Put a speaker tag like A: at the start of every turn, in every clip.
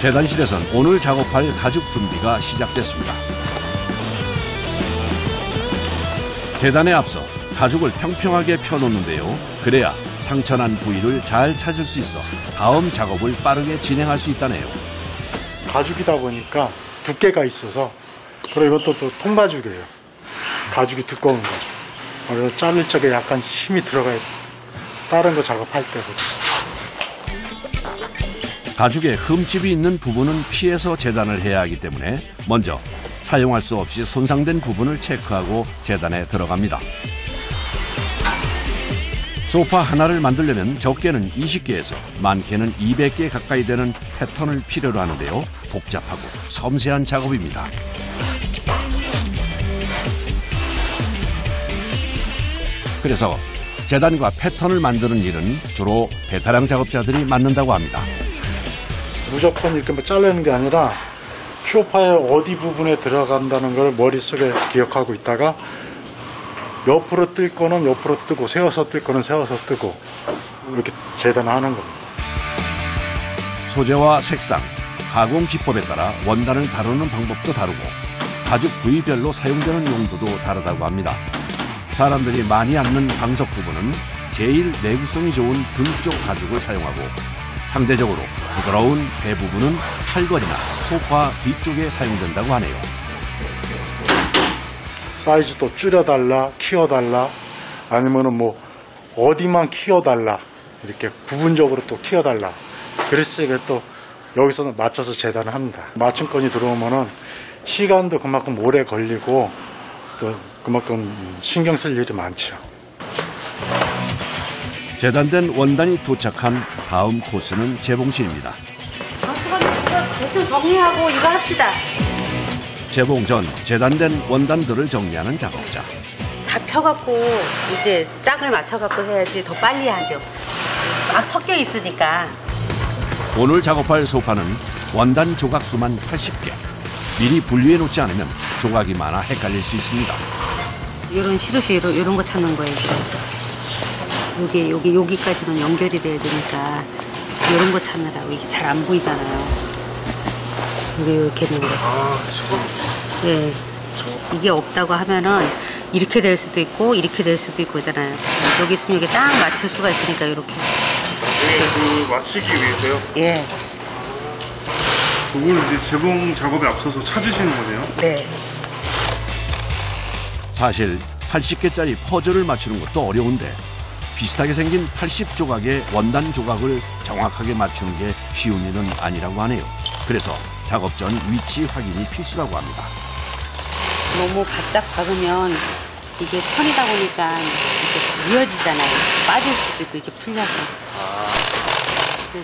A: 재단실에선 오늘 작업할 가죽 준비가 시작됐습니다. 재단에 앞서 가죽을 평평하게 펴놓는데요. 그래야 상처난 부위를 잘 찾을 수 있어 다음 작업을 빠르게 진행할 수 있다네요.
B: 가죽이다 보니까 두께가 있어서, 그리고 이것도 또 통가죽이에요. 가죽이 두꺼운 가죽. 그래서 자를 적에 약간 힘이 들어가야 돼. 다른 거 작업할 때보다.
A: 가죽에 흠집이 있는 부분은 피해서 재단을 해야 하기 때문에 먼저 사용할 수 없이 손상된 부분을 체크하고 재단에 들어갑니다. 소파 하나를 만들려면 적게는 20개에서 많게는 200개 가까이 되는 패턴을 필요로 하는데요. 복잡하고 섬세한 작업입니다. 그래서 재단과 패턴을 만드는 일은 주로 베테랑 작업자들이 맡는다고 합니다.
B: 무조건 이렇게 뭐 자르는 게 아니라 쇼파의 어디 부분에 들어간다는 걸 머릿속에 기억하고 있다가 옆으로 뜰 거는 옆으로 뜨고 세워서 뜰 거는 세워서 뜨고 이렇게 재단하는 겁니다.
A: 소재와 색상, 가공 기법에 따라 원단을 다루는 방법도 다르고 가죽 부위별로 사용되는 용도도 다르다고 합니다. 사람들이 많이 앉는 방석 부분은 제일 내구성이 좋은 등 쪽 가죽을 사용하고 상대적으로 부드러운 배 부분은 팔걸이나 소파 뒤쪽에 사용된다고 하네요.
B: 사이즈도 줄여달라, 키워달라, 아니면은 뭐 어디만 키워달라, 이렇게 부분적으로 또 키워달라. 그랬을 때 또 여기서 맞춰서 재단을 합니다. 맞춤건이 들어오면은 시간도 그만큼 오래 걸리고 또 그만큼 신경 쓸 일이 많죠. 재단된
A: 원단이 도착한 다음 코스는 재봉실입니다.
C: 대충 정리하고 이거 합시다.
A: 재봉 전 재단된 원단들을 정리하는 작업자.
C: 다 펴갖고 이제 짝을 맞춰갖고 해야지 더 빨리 하죠. 막 섞여 있으니까. 오늘
A: 작업할 소파는 원단 조각 수만 80개. 미리 분리해 놓지 않으면 조각이 많아 헷갈릴 수 있습니다.
C: 이런 시루시 이런 거 찾는 거예요. 여기까지는 연결이 돼야 되니까 이런 거 찾느라고 이게 잘 안 보이잖아요. 이렇게 있는 거. 네. 이게 없다고 하면은 이렇게 될 수도 있고 이렇게 될 수도 있고 잖아요. 여기 있으면 이게 딱 맞출 수가 있으니까 이렇게.
D: 그 맞추기 위해서요?
C: 예.
D: 그걸 이제 재봉 작업에 앞서서 찾으시는 거네요?
C: 네.
A: 사실 80개짜리 퍼즐을 맞추는 것도 어려운데 비슷하게 생긴 80조각의 원단 조각을 정확하게 맞추는 게 쉬운 일은 아니라고 하네요. 그래서 작업 전 위치 확인이 필수라고 합니다.
C: 너무 바짝 박으면 이게 천이다 보니까 이렇게 미어지잖아요. 빠질 수도 있고 이렇게 풀려서.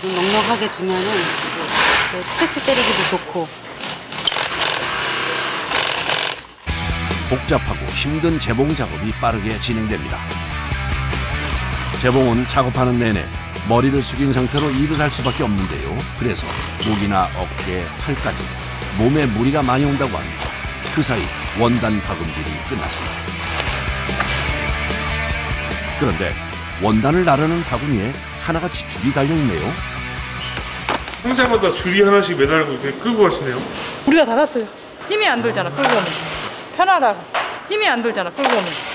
C: 좀 넉넉하게 주면은 스케치 때리기도 좋고.
A: 복잡하고 힘든 재봉 작업이 빠르게 진행됩니다. 재봉은 작업하는 내내 머리를 숙인 상태로 일을 할 수밖에 없는데요. 그래서 목이나 어깨, 팔까지 몸에 무리가 많이 온다고 합니다. 그 사이 원단 박음질이 끝났습니다. 그런데 원단을 나르는 바구니에 하나같이 줄이 달려있네요.
D: 상자마다 줄이 하나씩 매달고 이렇게 끌고 가시네요.
E: 우리가 달았어요. 힘이 안 들잖아, 끌고 오면. 편하라고. 힘이 안 들잖아, 끌고 오면.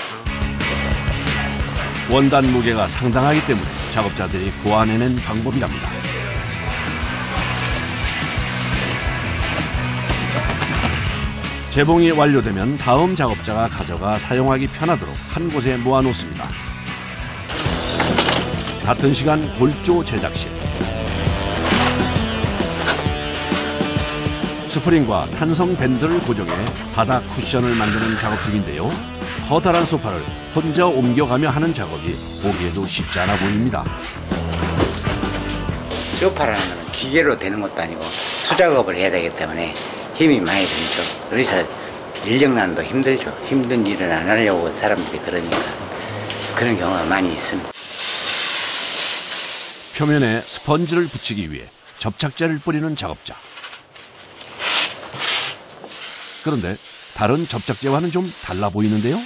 A: 원단 무게가 상당하기 때문에 작업자들이 고안해낸 방법이랍니다. 재봉이 완료되면 다음 작업자가 가져가 사용하기 편하도록 한 곳에 모아놓습니다. 같은 시간 골조 제작실. 스프링과 탄성 밴드를 고정해 바닥 쿠션을 만드는 작업 중인데요. 커다란 소파를 혼자 옮겨가며 하는 작업이 보기에도 쉽지 않아 보입니다.
F: 소파라는 건 기계로 되는 것도 아니고 수작업을 해야 되기 때문에 힘이 많이 들죠. 그래서 인력난도 힘들죠. 힘든 일을 안 하려고 사람들이 그러니까 그런 경우가 많이 있습니다.
A: 표면에 스펀지를 붙이기 위해 접착제를 뿌리는 작업자. 그런데 다른 접착제와는 좀 달라 보이는데요.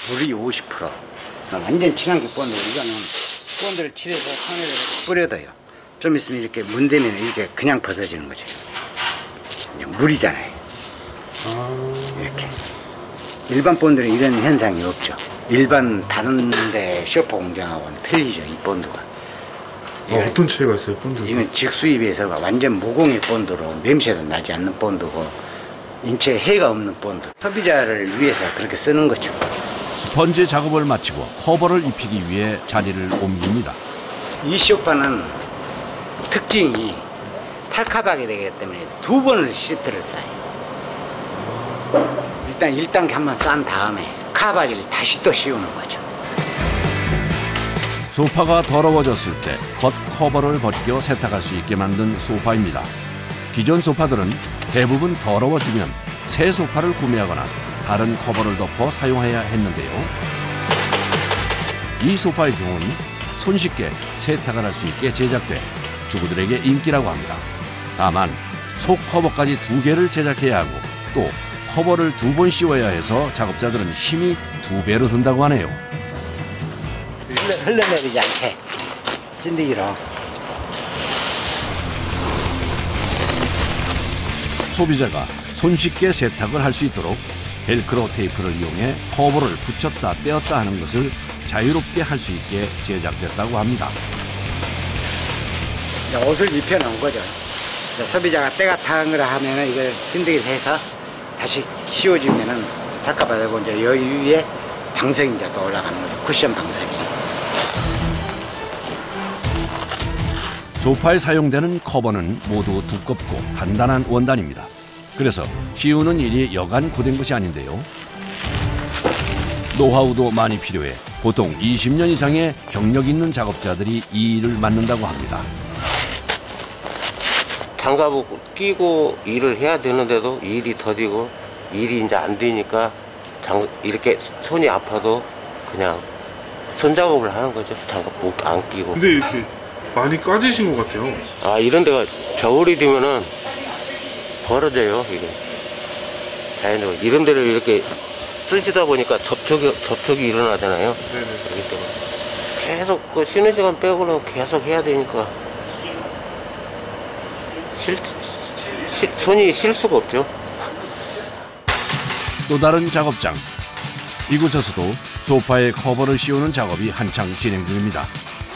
F: 물이 50%. 완전 친환경 본드. 이거는 본드를 칠해서 상에다 뿌려둬요. 좀 있으면 이렇게 문대면 이렇게 그냥 벗어지는 거죠. 그냥 물이잖아요. 이렇게. 일반 본드는 이런 현상이 없죠. 일반 다른 데 쇼파 공장하고는 틀리죠, 이 본드가.
D: 어떤 차이가 있어요, 본드?
F: 이건 직수에 비해서 완전 무공의 본드로 냄새도 나지 않는 본드고 인체에 해가 없는 본드. 소비자를 위해서 그렇게 쓰는 거죠.
A: 스펀지 작업을 마치고 커버를 입히기 위해 자리를 옮깁니다.
F: 이 쇼파는 특징이 탈카박이 되기 때문에 2번을 시트를 쌓아요. 일단 1단계 한번 싼 다음에 카바지를 다시 또 씌우는 거죠.
A: 소파가 더러워졌을 때 겉 커버를 벗겨 세탁할 수 있게 만든 소파입니다. 기존 소파들은 대부분 더러워지면 새 소파를 구매하거나 다른 커버를 덮어 사용해야 했는데요. 이 소파의 경우는 손쉽게 세탁을 할 수 있게 제작돼 주부들에게 인기라고 합니다. 다만 속 커버까지 2개를 제작해야 하고 또 커버를 2번 씌워야 해서 작업자들은 힘이 2배로 든다고 하네요.
F: 흘러내리지 않게 찐득이로.
A: 소비자가 손쉽게 세탁을 할 수 있도록 벨크로 테이프를 이용해 커버를 붙였다 떼었다 하는 것을 자유롭게 할 수 있게 제작됐다고 합니다.
F: 옷을 입혀놓은 거죠. 소비자가 때가 타는 거라 하면은 이걸 찐득이를 해서 다시 씌워주면은 닦아받고 이제 여기 위에 방석이 이제 또 올라가는 거죠. 쿠션 방석이.
A: 소파에 사용되는 커버는 모두 두껍고 단단한 원단입니다. 그래서 씌우는 일이 여간 고된 것이 아닌데요. 노하우도 많이 필요해 보통 20년 이상의 경력 있는 작업자들이 이 일을 맡는다고 합니다.
G: 장갑을 끼고 일을 해야 되는데도 일이 더디고 일이 이제 안 되니까 이렇게 손이 아파도 그냥 손작업을 하는 거죠. 장갑 안 끼고.
D: 근데 이렇게 많이 까지신 것 같아요.
G: 아, 이런 데가 겨울이 되면은 벌어져요, 이게. 자연적으로. 이런 데를 이렇게 쓰시다 보니까 접촉이 일어나잖아요.
D: 네네.
G: 그렇기 때문에. 계속 그 쉬는 시간 빼고는 계속 해야 되니까. 손이 쉴 수가 없죠.
A: 또 다른 작업장. 이곳에서도 소파에 커버를 씌우는 작업이 한창 진행 중입니다.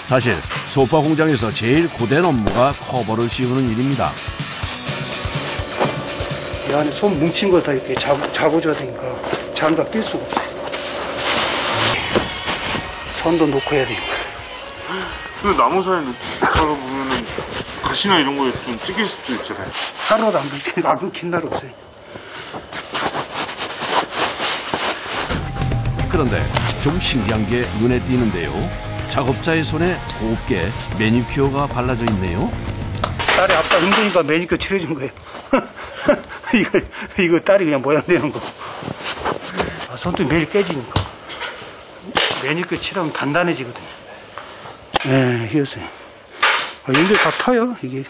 A: 사실 소파 공장에서 제일 고된 업무가 커버를 씌우는 일입니다.
H: 이 안에 손 뭉친 거 다 이렇게 잡아줘야 되니까 장갑 낄 수가 없어요. 손도 놓고 해야 되니까.
D: 근데 나무 사이에 가다 보면은 가시나 이런 거에 좀 찢길 수도 있잖아요.
H: 하나도 안 뭉친 날 없어요.
A: 그런데 좀 신기한 게 눈에 띄는데요. 작업자의 손에 곱게 매니큐어가 발라져 있네요.
H: 딸이 아빠 힘드니까 매니큐어 칠해준 거예요. 이거 딸이 그냥 모양되는 거. 손톱이 매일 깨지니까. 매니큐어 칠하면 단단해지거든요. 네, 이었어요. 연결 다 터요, 이게.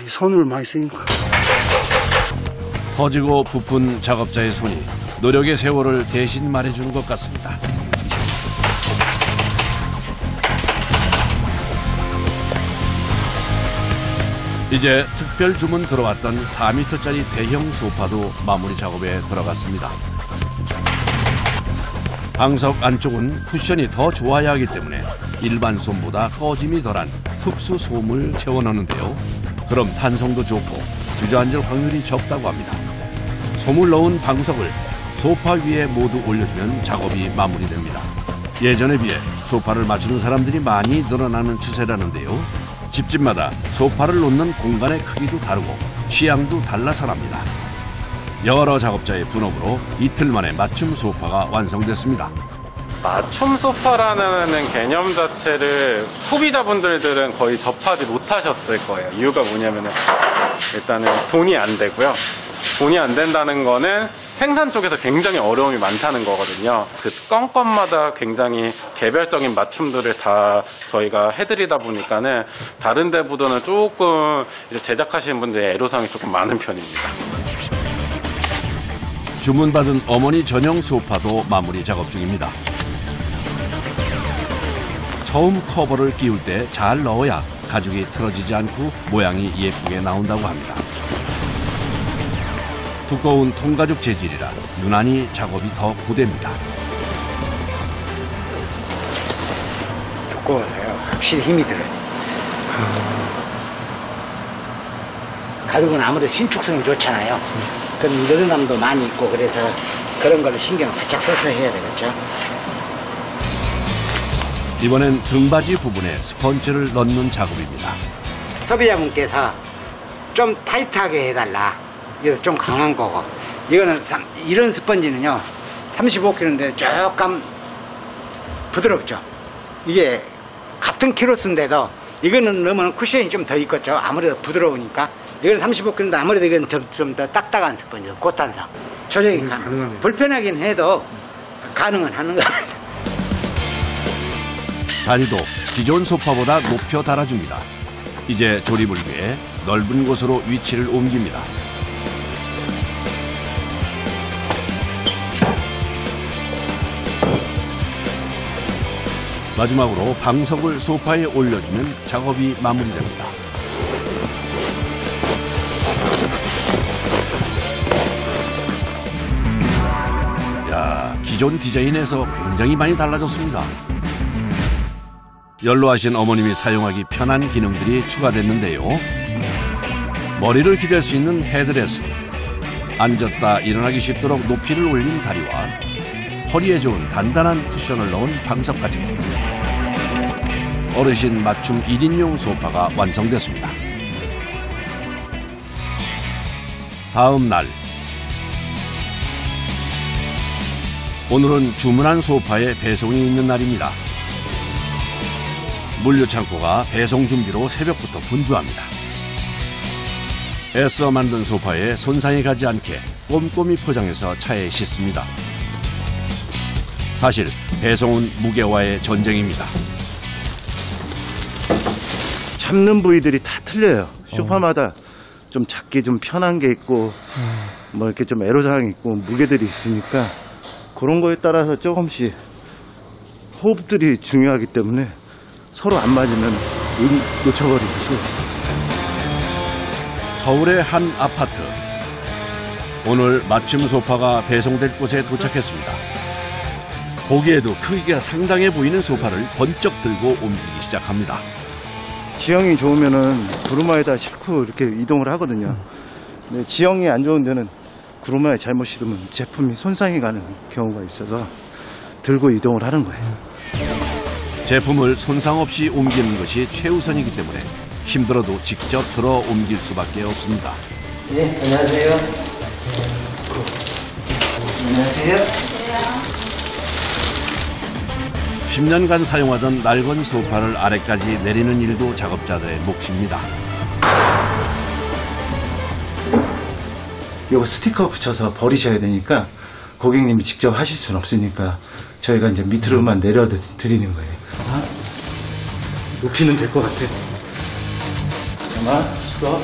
H: 손을 많이 쓰니까.
A: 터지고 부푼 작업자의 손이 노력의 세월을 대신 말해주는 것 같습니다. 이제 특별 주문 들어왔던 4m짜리 대형 소파도 마무리 작업에 들어갔습니다. 방석 안쪽은 쿠션이 더 좋아야 하기 때문에 일반 솜보다 꺼짐이 덜한 특수 솜을 채워넣는데요. 그럼 탄성도 좋고 주저앉을 확률이 적다고 합니다. 솜을 넣은 방석을 소파 위에 모두 올려주면 작업이 마무리됩니다. 예전에 비해 소파를 맞추는 사람들이 많이 늘어나는 추세라는데요. 집집마다 소파를 놓는 공간의 크기도 다르고 취향도 달라서랍니다. 여러 작업자의 분업으로 이틀 만에 맞춤 소파가 완성됐습니다.
I: 맞춤 소파라는 개념 자체를 소비자분들은 거의 접하지 못하셨을 거예요. 이유가 뭐냐면은 일단은 돈이 안 되고요. 돈이 안 된다는 거는 생산 쪽에서 굉장히 어려움이 많다는 거거든요. 그 건건마다 굉장히 개별적인 맞춤들을 다 저희가 해드리다 보니까는 다른 데보다는 조금 이제 제작하시는 분들의 애로사항이 조금 많은 편입니다.
A: 주문받은 어머니 전용 소파도 마무리 작업 중입니다. 처음 커버를 끼울 때 잘 넣어야 가죽이 틀어지지 않고 모양이 예쁘게 나온다고 합니다. 두꺼운 통가죽 재질이라 유난히 작업이 더 고됩니다.
F: 두꺼워서요. 확실히 힘이 들어요. 가죽은 아무래도 신축성이 좋잖아요. 그럼 늘어남도 많이 있고 그래서 그런 걸 신경 살짝 써서 해야 되겠죠.
A: 이번엔 등받이 부분에 스펀지를 넣는 작업입니다.
F: 소비자분께서 좀 타이트하게 해달라. 이거 좀 강한 거고. 이거는 이런 스펀지는요 35kg인데 조금 부드럽죠. 이게 같은 키로수인데도 이거는 넣으면 쿠션이 좀 더 있겠죠. 아무래도 부드러우니까. 이건 35kg인데 아무래도 이건 좀 더 딱딱한 스펀지, 고탄성. 조정이 가능. 불편하긴 해도 가능은 하는 겁니다.
A: 다리도 기존 소파보다 높여 달아줍니다. 이제 조립을 위해 넓은 곳으로 위치를 옮깁니다. 마지막으로 방석을 소파에 올려주면 작업이 마무리됩니다. 야, 기존 디자인에서 굉장히 많이 달라졌습니다. 연로하신 어머님이 사용하기 편한 기능들이 추가됐는데요. 머리를 기댈 수 있는 헤드레스트, 앉았다 일어나기 쉽도록 높이를 올린 다리와 허리에 좋은 단단한 쿠션을 넣은 방석까지 어르신 맞춤 1인용 소파가 완성됐습니다. 다음 날 오늘은 주문한 소파의 배송이 있는 날입니다. 물류창고가 배송 준비로 새벽부터 분주합니다. 애써 만든 소파에 손상이 가지 않게 꼼꼼히 포장해서 차에 싣습니다. 사실 배송은 무게와의 전쟁입니다.
J: 잡는 부위들이 다 틀려요. 소파마다 좀 작게 좀 편한 게 있고 뭐 이렇게 좀 애로사항이 있고 무게들이 있으니까 그런 거에 따라서 조금씩 호흡들이 중요하기 때문에 서로 안 맞으면 놓쳐버리고 싶어요.
A: 서울의 한 아파트. 오늘 맞춤 소파가 배송될 곳에 도착했습니다. 보기에도 크기가 상당해 보이는 소파를 번쩍 들고 옮기기 시작합니다.
J: 지형이 좋으면은 구루마에다 싣고 이렇게 이동을 하거든요. 근데 지형이 안 좋은 데는 구루마에 잘못 실으면 제품이 손상이 가는 경우가 있어서 들고 이동을 하는 거예요.
A: 제품을 손상 없이 옮기는 것이 최우선이기 때문에 힘들어도 직접 들어 옮길 수밖에 없습니다.
F: 네, 안녕하세요. 안녕하세요.
A: 10년간 사용하던 낡은 소파를 아래까지 내리는 일도 작업자들의 몫입니다.
J: 이거 스티커 붙여서 버리셔야 되니까 고객님이 직접 하실 수는 없으니까 저희가 이제 밑으로만 내려드리는 거예요. 높이는 될 것 같아요. 잠깐만, 스톱.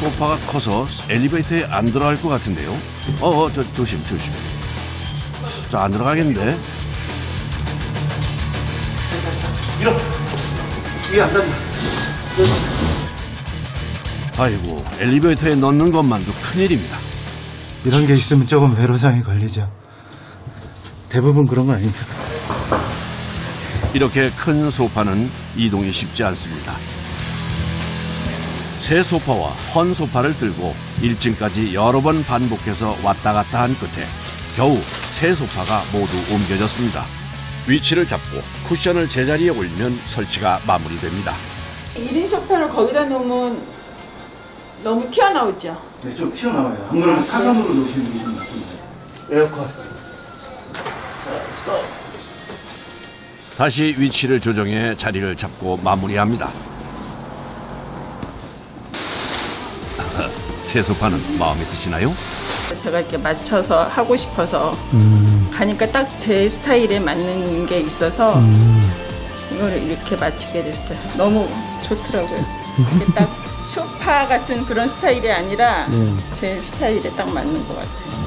A: 소파가 커서 엘리베이터에 안 들어갈 것 같은데요. 조심. 저 안 들어가겠는데?
J: 이게 안 닿는다.
A: 아이고, 엘리베이터에 넣는 것만도 큰일입니다.
J: 이런 게 있으면 조금 애로사항이 걸리죠. 대부분 그런 거 아닙니까?
A: 이렇게 큰 소파는 이동이 쉽지 않습니다. 새 소파와 헌 소파를 들고 1층까지 여러 번 반복해서 왔다 갔다 한 끝에 겨우 새 소파가 모두 옮겨졌습니다. 위치를 잡고 쿠션을 제자리에 올리면 설치가 마무리됩니다.
K: 1인 소파를 거기다 놓으면 너무 튀어나오죠?
J: 네, 좀 튀어나와요. 안 그러면 사선으로 놓으시는 게 좀 나쁜데. 에어컨. 스톱.
A: 다시 위치를 조정해 자리를 잡고 마무리합니다. 새 소파는 마음에 드시나요?
K: 제가 이렇게 맞춰서 하고 싶어서 가니까 딱 제 스타일에 맞는 게 있어서 이거를 이렇게 맞추게 됐어요. 너무 좋더라고요. 이게 딱 소파 같은 그런 스타일이 아니라 제 스타일에 딱 맞는 것 같아요.